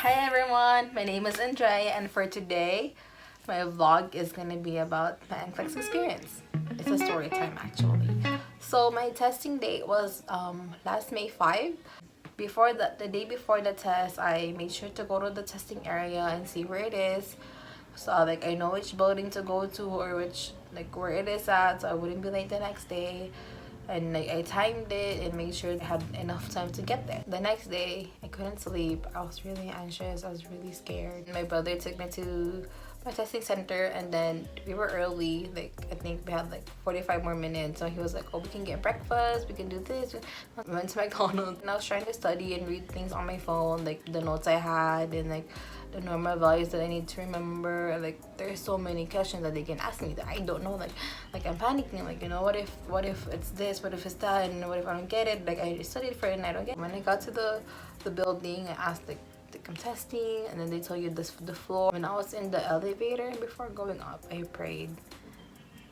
Hi everyone, my name is Andrea, and for today, my vlog is gonna be about my NCLEX experience. It's a story time actually. So my testing date was last May 5. Before the day before the test, I made sure to go to the testing area and see where it is. So like I know which building to go to or which where it is at, so I wouldn't be late the next day. And I timed it and made sure I had enough time to get there. The next day, I couldn't sleep. I was really anxious. I was really scared. My brother took me to my testing center, and then we were early. I think we had 45 more minutes. So he was like, "Oh, we can get breakfast. We can do this." We went to McDonald's, and I was trying to study and read things on my phone, like the notes I had and the normal values that I need to remember. There's so many questions that they can ask me that I don't know. I'm panicking. What if it's this? What if it's that? And what if I don't get it? I studied for it and I don't get it. When I got to the building, I asked I'm testing, and then they tell you the floor. When I was in the elevator before going up, I prayed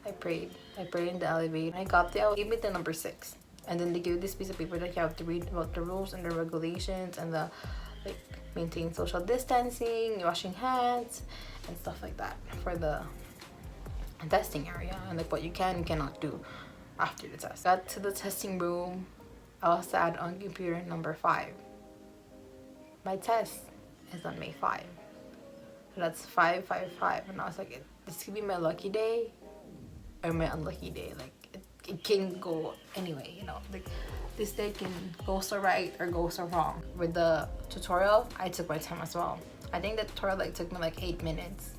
in the elevator. When I got there, they gave me the number 6, and then they gave you this piece of paper that you have to read about the rules and the regulations and the maintain social distancing, washing hands, and stuff like that for the testing area, and what you can and cannot do after the test. Got to the testing room. I was sat on computer number 5. My test is on May 5. So that's 555, and I was like, this could be my lucky day or my unlucky day. It can go anyway, this day can go so right or go so wrong. With the tutorial, I took my time as well. I think the tutorial took me 8 minutes,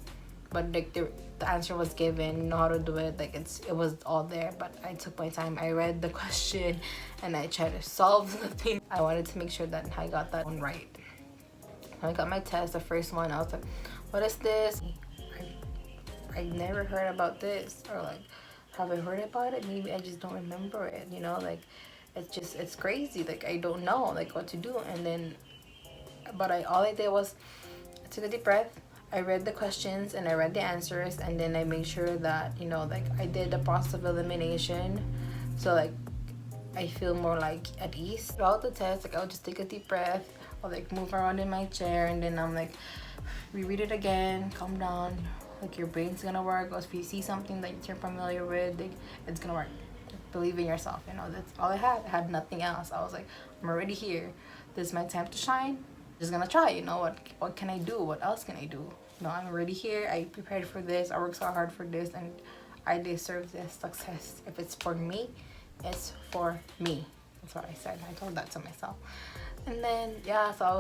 but the answer was given. You know how to do it. It was all there, but I took my time. I read the question and I tried to solve the thing. I wanted to make sure that I got that one right. When I got my test, the first one, I was like, what is this? I never heard about this, or have I heard about it? Maybe I just don't remember it, it's crazy. I don't know what to do. And then all I did was I took a deep breath. I read the questions and I read the answers, and then I made sure that I did the process of elimination, so I feel more at ease throughout the test. I'll just take a deep breath, or move around in my chair, and then I'm reread it again, calm down. Your brain's gonna work. Or if you see something that you're familiar with, it's gonna work. Believe in yourself. That's all I had. I had nothing else. I was I'm already here. This is my time to shine. Just gonna try. What can I do? What else can I do? I'm already here. I prepared for this. I worked so hard for this, and I deserve this success. If it's for me, it's for me. That's what I said. I told that to myself. And then so I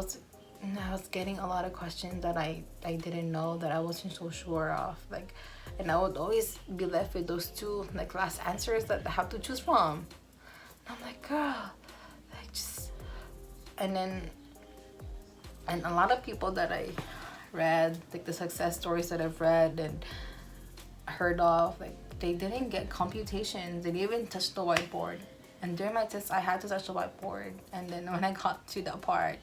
was getting a lot of questions that I didn't know, that I wasn't so sure of, and I would always be left with those two last answers that I have to choose from. And I'm girl, and a lot of people that I read, the success stories that I've read and heard of, they didn't get computations. They didn't even touch the whiteboard. And during my test, I had to touch the whiteboard. And then when I got to that part,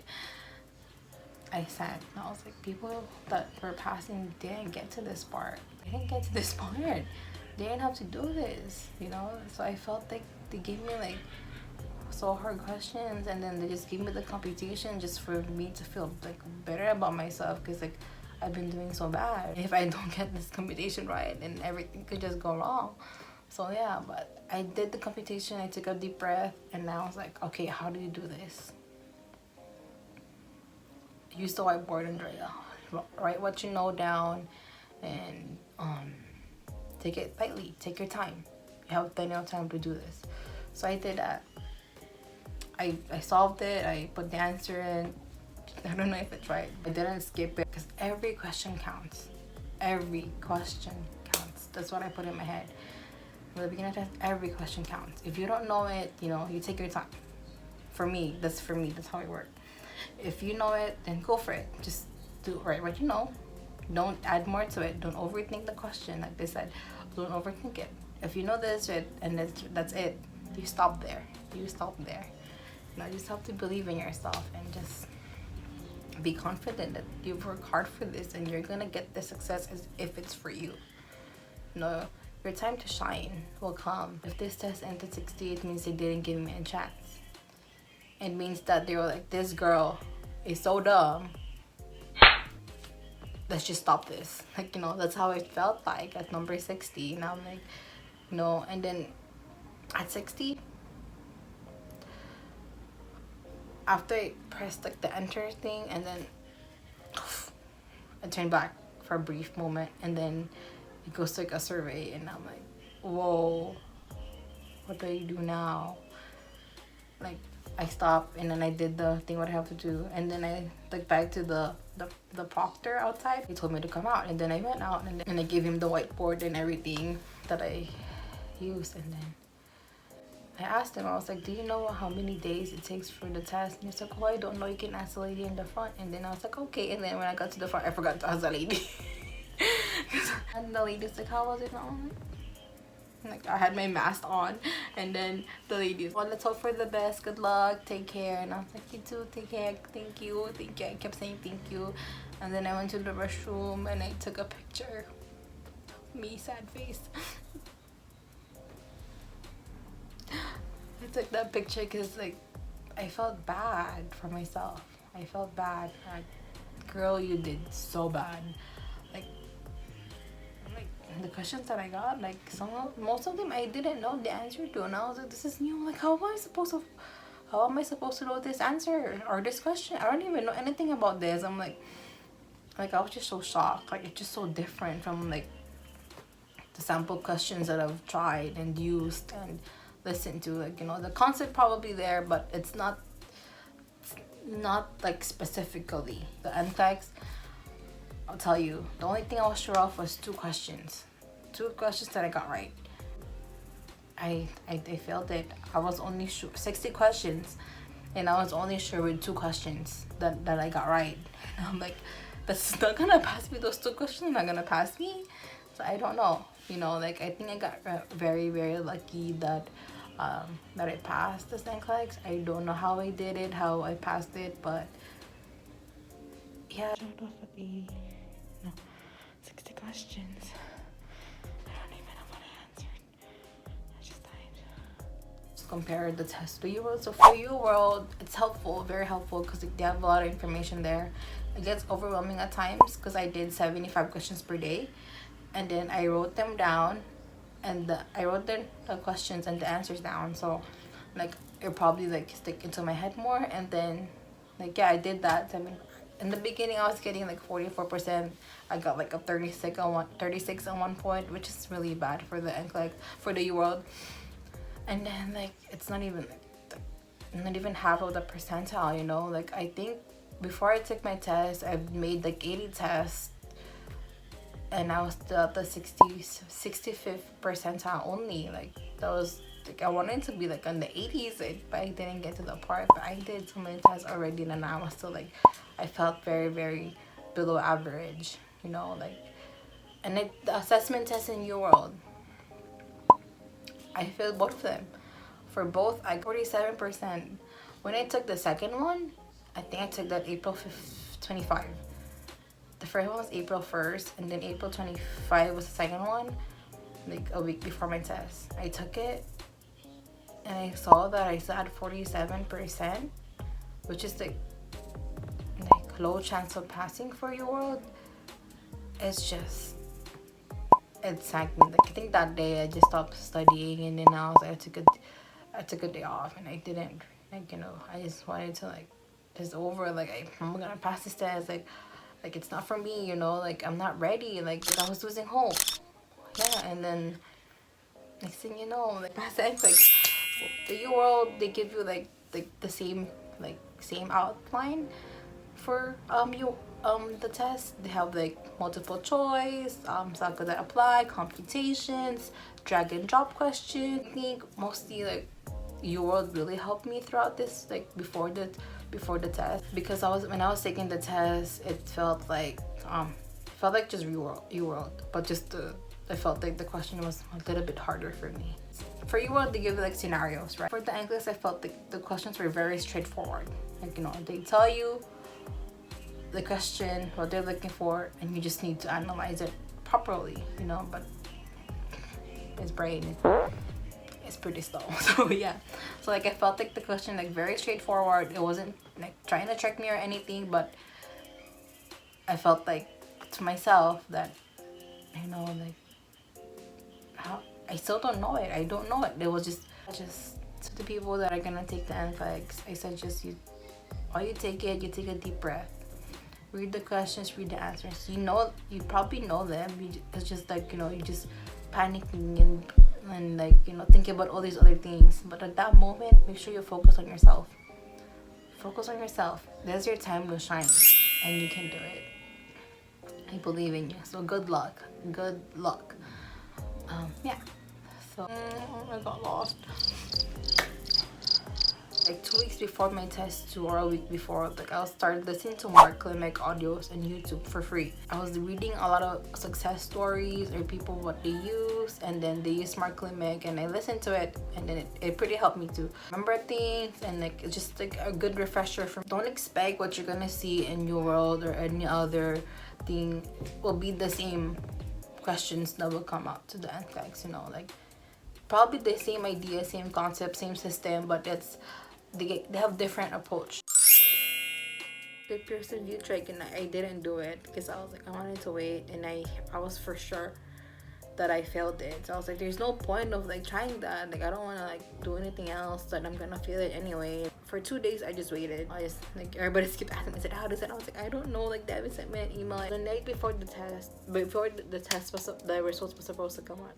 I sat and I was people that were passing didn't get to this part. They didn't get to this part. They didn't have to do this, So I felt they gave me so hard questions, and then they just gave me the computation just for me to feel better about myself, because I've been doing so bad. If I don't get this computation right, then everything could just go wrong. So yeah, but I did the computation. I took a deep breath, and I was okay, how do you do this? Use the whiteboard, Andrea. Write what you know down, and take it lightly. Take your time. You have plenty of time to do this. So I did that. I solved it. I put the answer in. I don't know if it's right. I didn't skip it, because every question counts. Every question counts. That's what I put in my head. At the beginning of the test, every question counts. If you don't know it, you take your time. For me. That's how it works. If you know it, then go for it. Just do right what you know. Don't add more to it. Don't overthink the question. Like they said, don't overthink it. If you know this, and that's it. You stop there. You just have to believe in yourself and just be confident that you've worked hard for this, and you're gonna get the success as if it's for you. Your time to shine will come. If this test ended 60, it means they didn't give me a chance. It means that they were this girl is so dumb let's just stop this. Like, you know, that's how it felt like at number 60. And I'm like, no. And then at 60, after I pressed like the enter thing, and then I turned back for a brief moment, and then it goes to like a survey, and I'm like, whoa, what do I do now? Like, I stopped, and then I did the thing what I have to do, and then I like back to the proctor outside. He told me to come out, and then I went out, and I gave him the whiteboard and everything that I used. And then I asked him, I was like, do you know how many days it takes for the test? And he's like, oh, I don't know, you can ask the lady in the front. And then I was like, okay. And then when I got to the front, I forgot to ask the lady. And the lady's like, how was it? Like, I had my mask on, and then the lady, well, let's hope for the best, good luck, take care. And I was like, you too, take care, thank you. I kept saying thank you. And then I went to the restroom and I took a picture. Me, sad face. I took that picture because, like, I felt bad for myself. I felt bad. Like, girl, you did so bad. Like the questions that I got, like most of them I didn't know the answer to, and I was like, this is new. Like, how am I supposed to know this answer or this question? I don't even know anything about this. I'm like I was just so shocked. Like, it's just so different from like the sample questions that I've tried and used and listened to. Like, you know, the concept probably there, but it's not like specifically the NCLEX. I'll tell you, the only thing I was sure of was two questions that I got right. I failed it. I was only sure 60 questions, and I was only sure with two questions that I got right. And I'm like, that's not gonna pass me. Those two questions are not gonna pass me. So I don't know. You know, like, I think I got very, very lucky that I passed the NCLEX. I don't know how I did it, how I passed it, but yeah. 60 questions. I don't even know what I answered. I just died. Just compare the test to Uworld. So for Uworld, it's helpful, very helpful, because they have a lot of information there. It gets overwhelming at times because I did 75 questions per day, and then I wrote them down, and I wrote the questions and the answers down. So like, it probably like stick into my head more. And then like, yeah, I did that. I mean, in the beginning I was getting like 44%. I got like a 36 on one point, which is really bad for the NCLEX, for the Uworld. And then like, it's not even half of the percentile, you know. Like, I think before I took my test, I've made like 80 tests, and I was still at the 65th percentile only. Like, that was like, I wanted to be like in the 80s, but I didn't get to the part. But I did so many tests already, and I was still like, I felt very, very below average, you know. Like, and the assessment test in Uworld, I failed both of them. For both, I got 47%. When I took the second one, I think I took that April 25. The first one was April 1st, and then April 25 was the second one, like a week before my test. I took it, and I saw that I still had 47%, which is like low chance of passing for Uworld. It's just, it sank me. Like, I think that day I just stopped studying, and then I was like, I took a day off, and I didn't, like, you know, I just wanted to like, it's over. Like, I'm gonna pass this test. Like it's not for me, you know. Like, I'm not ready. Like I was losing hope. Yeah, and then next thing you know, like, pass the NCLEX. The Uworld, they give you like the same outline for the test. They have like multiple choice, stuff that apply, computations, drag and drop question. I think mostly like Uworld really helped me throughout this, like before the test, because when I was taking the test, it felt like just Uworld, but just I felt like the question was a little bit harder for me. For Uworld, they give you like scenarios, right? For the NCLEX, I felt like the questions were very straightforward. Like, you know, they tell you the question, what they're looking for, and you just need to analyze it properly, you know. But his brain is pretty slow. So yeah, so like, I felt like the question like very straightforward. It wasn't like trying to trick me or anything, but I felt like to myself that, you know, like, how I still don't know it. I don't know it. It was just to the people that are gonna take the NCLEX, I suggest you, while you take it, you take a deep breath, read the questions, read the answers. You know, you probably know them. It's just like, you know, you just panicking and like, you know, thinking about all these other things. But at that moment, make sure you focus on yourself. Focus on yourself. There's your time to shine, and you can do it. I believe in you. So good luck. Good luck. Yeah. So I got lost. Like 2 weeks before my test, 2 or a week before, like I started listening to more clinic audios on YouTube for free. I was reading a lot of success stories or people what they use, and then they use smart clinic, and I listened to it, and then it pretty helped me to remember things, and like it's just like a good refresher. From don't expect what you're gonna see in Uworld or any other thing will be the same questions that will come out to the NCLEX, you know, like probably the same idea, same concept, same system, but it's they have different approach. The Pearson view trick, and I didn't do it because I was like, I wanted to wait, and I was for sure that I failed it. So I was like, there's no point of like trying that. Like I don't want to like do anything else that I'm gonna fail it anyway. For 2 days I just waited. I just like everybody kept asking me, I said, how does it? I was like, I don't know. Like David sent me an email the night before the test, the test was the results was supposed to come out.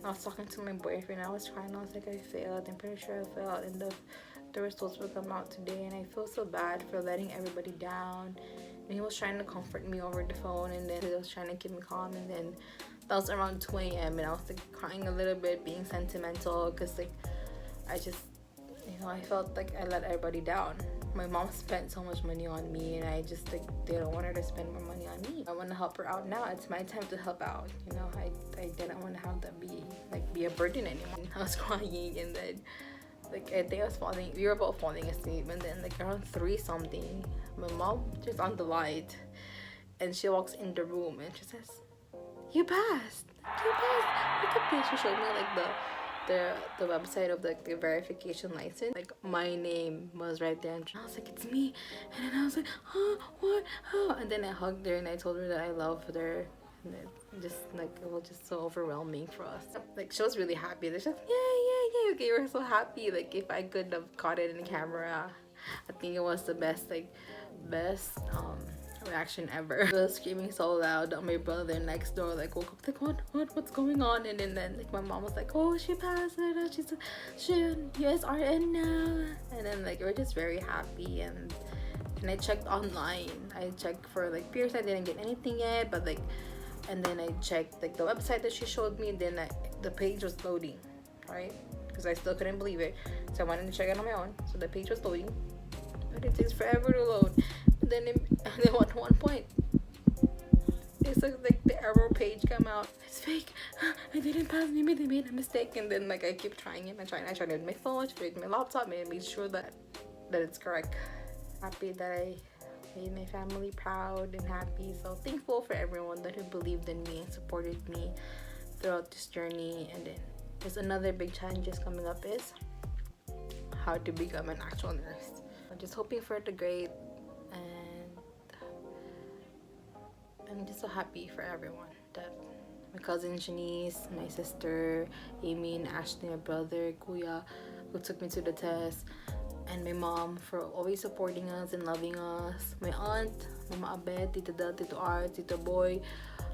I was talking to my boyfriend. I was crying. I was like, I failed. I'm pretty sure I failed, and the results will come out today, and I feel so bad for letting everybody down. And he was trying to comfort me over the phone, and then he was trying to keep me calm, and then that was around 2 a.m. and I was like crying a little bit, being sentimental, because like I just, you know, I felt like I let everybody down. My mom spent so much money on me, and I just like didn't want her to spend more money on me. I want to help her out now. It's my time to help out, you know. I didn't want to have that be a burden anymore. I was crying, and then like I think I was falling, we were both falling asleep, and then like around 3 something, my mom just on the light, and she walks in the room, and she says, you passed. Look at this. She showed me like the website of like the verification license. Like my name was right there, and I was like, it's me. And then I was like, huh, what, how? And then I hugged her, and I told her that I loved her. And then just like it was just so overwhelming for us. Like she was really happy. They're just yeah, okay, we're so happy. Like if I could have caught it in the camera, I think it was the best reaction ever. I was screaming so loud that my brother next door like woke up like, what's going on? And then like my mom was like, oh, she passed it, she USRN now. And then like we're just very happy, and I checked online. I checked for like Pierce. I didn't get anything yet, but like, and then I checked like the website that she showed me, and then the page was loading, right? Because I still couldn't believe it, so I wanted to check it on my own. So the page was loading, but it takes forever to load. And then at one point, it's like the error page come out. It's fake. I didn't pass. Maybe they made a mistake. And then like I keep trying it. I tried it with my phone, I tried it with my laptop, and I made sure that it's correct. Happy that I made my family proud and happy. So thankful for everyone that who believed in me and supported me throughout this journey. And then there's another big challenge coming up is how to become an actual nurse. I'm just hoping for the great, and I'm just so happy for everyone. That my cousin Janice, my sister Amy and Ashley, my brother Kuya, who took me to the test, and my mom for always supporting us and loving us. My aunt, Mama Abed, Tita Del, Tito Art, Tito Boy,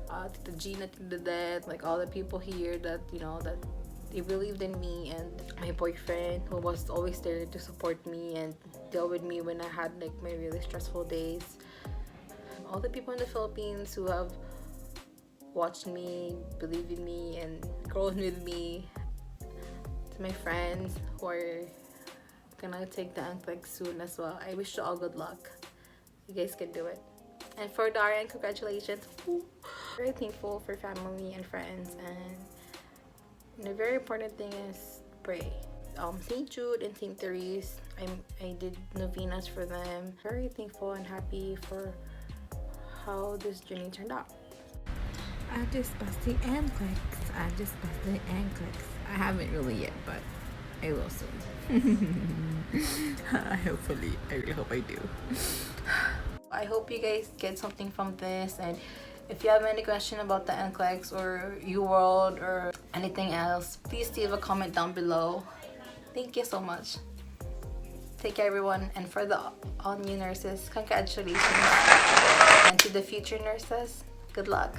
Tita Gina, Tita Det, like all the people here that, you know, that they believed in me, and my boyfriend who was always there to support me and deal with me when I had like my really stressful days. All the people in the Philippines who have watched me, believed in me, and grown with me. To my friends who are gonna take the NCLEX soon as well, I wish you all good luck. You guys can do it. And for Darian, congratulations. Woo. Very thankful for family and friends, and the very important thing is pray. St. Jude and St. Therese, I did novenas for them. Very thankful and happy for how this journey turned out. I just passed the NCLEX. I haven't really yet, but I will soon. I really hope I do. I hope you guys get something from this, and If you have any question about the NCLEX or Uworld or anything else, please leave a comment down below. Thank you so much. Take care, everyone. And for the all new nurses, congratulations. And to the future nurses, good luck.